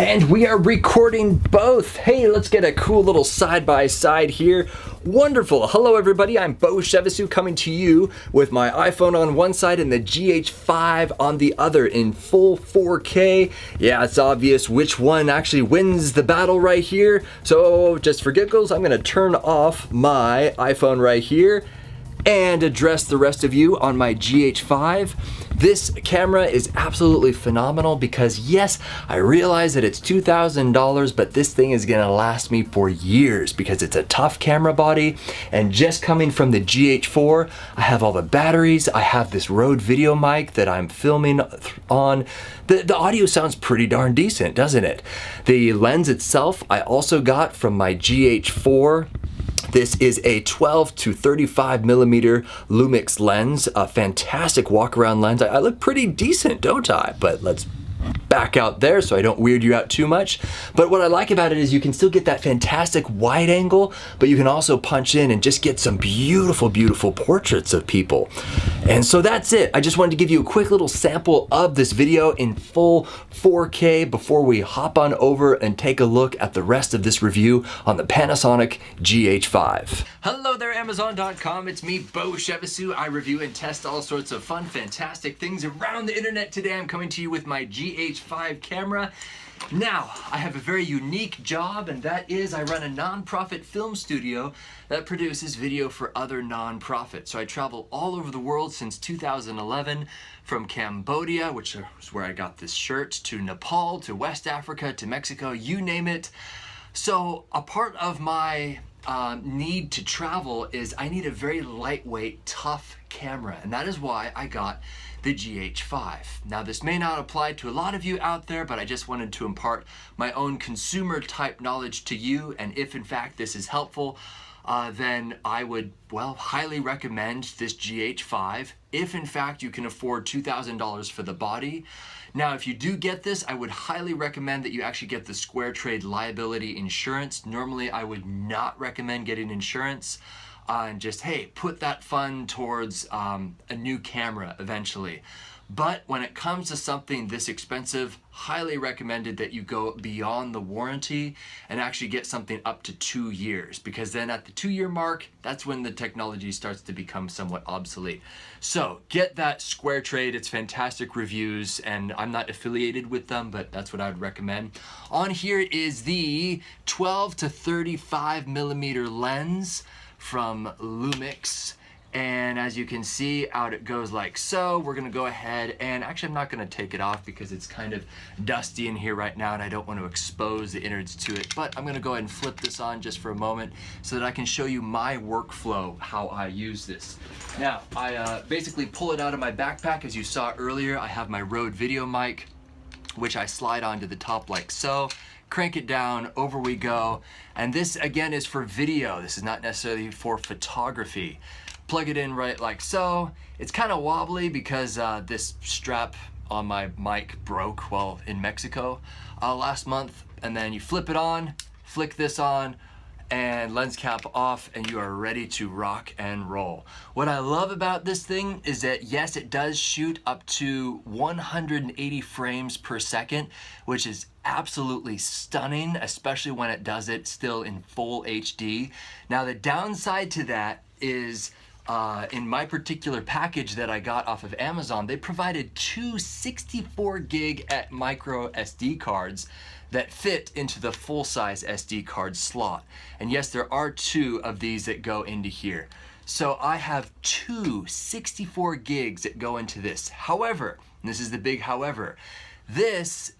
And we are recording both. Hey, let's get a cool little side-by-side here. Wonderful. Hello everybody, I'm Beau coming to you with my iPhone on one side and the GH5 on the other in full 4K. Yeah, it's obvious which one actually wins the battle right here. So just for giggles, I'm gonna turn off my iPhone right here and address the rest of you on my GH5. This camera is absolutely phenomenal because yes, I realize that it's $2,000, but this thing is gonna last me for years because it's a tough camera body. And just coming from the GH4, I have all the batteries, I have this Rode video mic that I'm filming on. The audio sounds pretty darn decent, doesn't it? The lens itself, I also got from my GH4. This is a 12 to 35 millimeter Lumix lens, a fantastic walk around lens. I look pretty decent, don't I? But let's back out there so I don't weird you out too much. But what I like about it is you can still get that fantastic wide angle, but you can also punch in and just get some beautiful, beautiful portraits of people. And so that's it. I just wanted to give you a quick little sample of this video in full 4K before we hop on over and take a look at the rest of this review on the Panasonic GH5. Hello there, Amazon.com. It's me, Beau. I review and test all sorts of fun, fantastic things around the internet. Today I'm coming to you with my GH5 camera. Now, I have a very unique job, and that is I run a non-profit film studio that produces video for other non-profits. So I travel all over the world since 2011, from Cambodia, which is where I got this shirt, to Nepal, to West Africa, to Mexico, you name it. So a part of my need to travel is I need a very lightweight, tough camera, and that is why I got the GH5. Now this may not apply to a lot of you out there, but I just wanted to impart my own consumer type knowledge to you, and if in fact this is helpful, then I would, well, highly recommend this GH5 if in fact you can afford $2,000 for the body. Now if you do get this, I would highly recommend that you actually get the Square Trade liability insurance. Normally I would not recommend getting insurance. And just, hey, put that fund towards a new camera eventually. But when it comes to something this expensive, highly recommended that you go beyond the warranty and actually get something up to 2 years, because then at the 2-year mark, that's when the technology starts to become somewhat obsolete. So get that Square Trade, it's fantastic reviews, and I'm not affiliated with them, but that's what I would recommend. On here is the 12 to 35 millimeter lens from Lumix, and as you can see, out it goes like so. We're gonna go ahead and actually I'm not gonna take it off because it's kind of dusty in here right now and I don't want to expose the innards to it, but I'm gonna go ahead and flip this on just for a moment so that I can show you my workflow, how I use this. Now, I basically pull it out of my backpack. As you saw earlier, I have my Rode video mic, which I slide onto the top like so. Crank it down, over we go. And this again is for video. This is not necessarily for photography. Plug it in right like so. It's kind of wobbly because this strap on my mic broke while in Mexico last month. And then you flip it on, flick this on, and lens cap off, and you are ready to rock and roll. What I love about this thing is that yes, it does shoot up to 180 frames per second, which is absolutely stunning, especially when it does it still in full HD. Now the downside to that is in my particular package that I got off of Amazon, they provided two 64 gig at micro SD cards that fit into the full-size SD card slot. And yes, there are two of these that go into here. So I have two 64 gigs that go into this. However, and this is the big however, this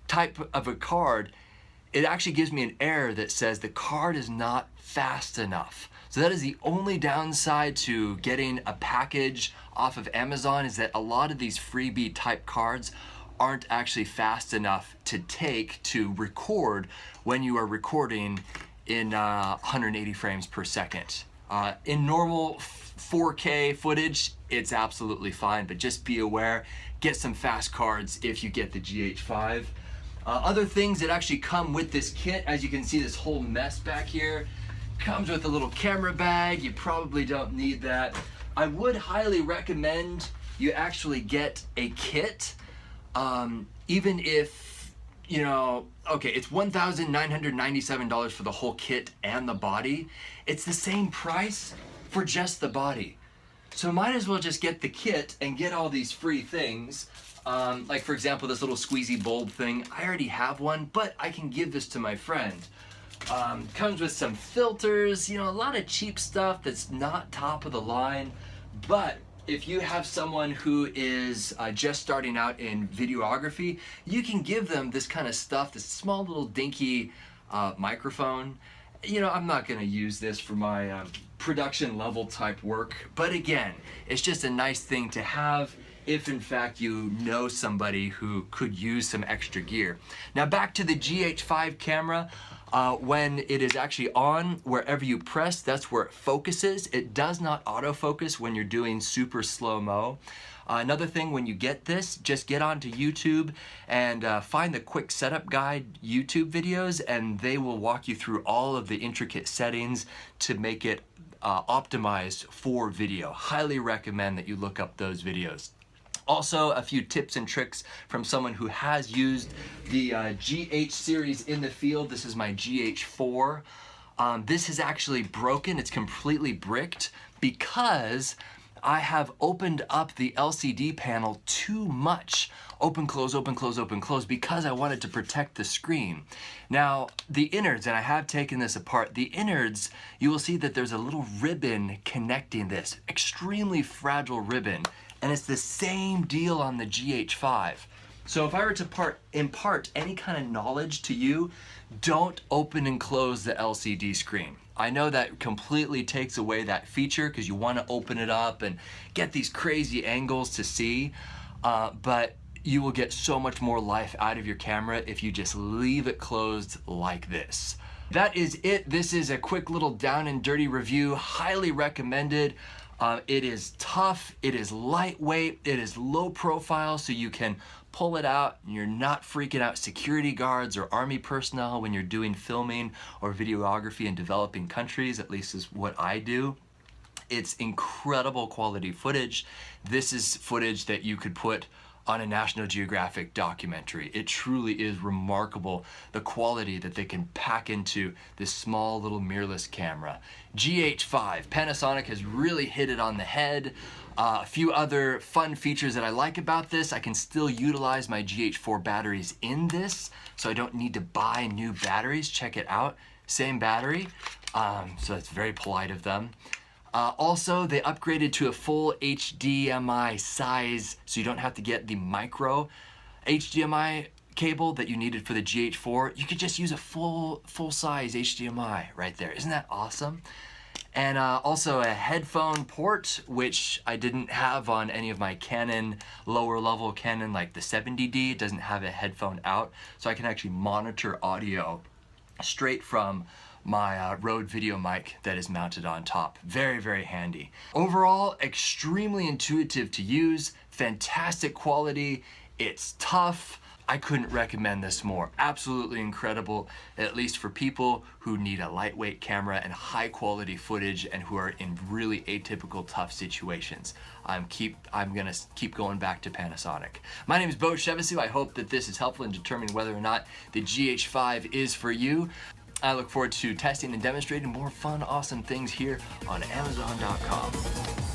type of a card, it actually gives me an error that says the card is not fast enough. So that is the only downside to getting a package off of Amazon, is that a lot of these freebie type cards aren't actually fast enough to take to record when you are recording in 180 frames per second. In normal 4K footage, it's absolutely fine, but just be aware, get some fast cards if you get the GH5. Other things that actually come with this kit, as you can see, this whole mess back here, comes with a little camera bag. You probably don't need that. I would highly recommend you actually get a kit, even if you know, okay, it's $1,997 for the whole kit and the body. It's the same price for just the body. So might as well just get the kit and get all these free things. Like for example, this little squeezy bulb thing. I already have one, but I can give this to my friend. Comes with some filters, you know, a lot of cheap stuff that's not top of the line. But if you have someone who is just starting out in videography, you can give them this kind of stuff, this small little dinky microphone. You know, I'm not gonna use this for my production level type work, but again, it's just a nice thing to have if in fact you know somebody who could use some extra gear. Now back to the GH5 camera. When it is actually on, wherever you press, that's where it focuses. It does not autofocus when you're doing super slow-mo. Another thing, when you get this, just get onto YouTube and find the quick setup guide YouTube videos, and they will walk you through all of the intricate settings to make it optimized for video. Highly recommend that you look up those videos. Also, a few tips and tricks from someone who has used the GH series in the field. This is my GH4. This is actually broken. It's completely bricked because I have opened up the LCD panel too much. Open, close, open, close, open, close, because I wanted to protect the screen. Now, the innards, and I have taken this apart, the innards, you will see that there's a little ribbon connecting this, extremely fragile ribbon, and it's the same deal on the GH5. So if I were to impart any kind of knowledge to you, don't open and close the LCD screen. I know that completely takes away that feature because you want to open it up and get these crazy angles to see, but you will get so much more life out of your camera if you just leave it closed like this. That is it. This is a quick little down and dirty review. Highly recommended. It is tough, it is lightweight, it is low profile, so you can pull it out and you're not freaking out security guards or army personnel when you're doing filming or videography in developing countries. At least is what I do. It's incredible quality footage. This is footage that you could put on a National Geographic documentary. It truly is remarkable, the quality that they can pack into this small little mirrorless camera. GH5, Panasonic has really hit it on the head. A few other fun features that I like about this, I can still utilize my GH4 batteries in this, so I don't need to buy new batteries. Check it out, same battery, so it's very polite of them. Also, they upgraded to a full HDMI size, so you don't have to get the micro HDMI cable that you needed for the GH4. You could just use a full-size HDMI right there. Isn't that awesome? And also a headphone port, which I didn't have on any of my Canon, lower level Canon, like the 70D. It doesn't have a headphone out, so I can actually monitor audio straight from my Rode video mic that is mounted on top. Very, very handy. Overall, extremely intuitive to use, fantastic quality, it's tough. I couldn't recommend this more. Absolutely incredible, at least for people who need a lightweight camera and high quality footage and who are in really atypical tough situations. I'm gonna keep going back to Panasonic. My name is Beau. I hope that this is helpful in determining whether or not the GH5 is for you. I look forward to testing and demonstrating more fun, awesome things here on Amazon.com.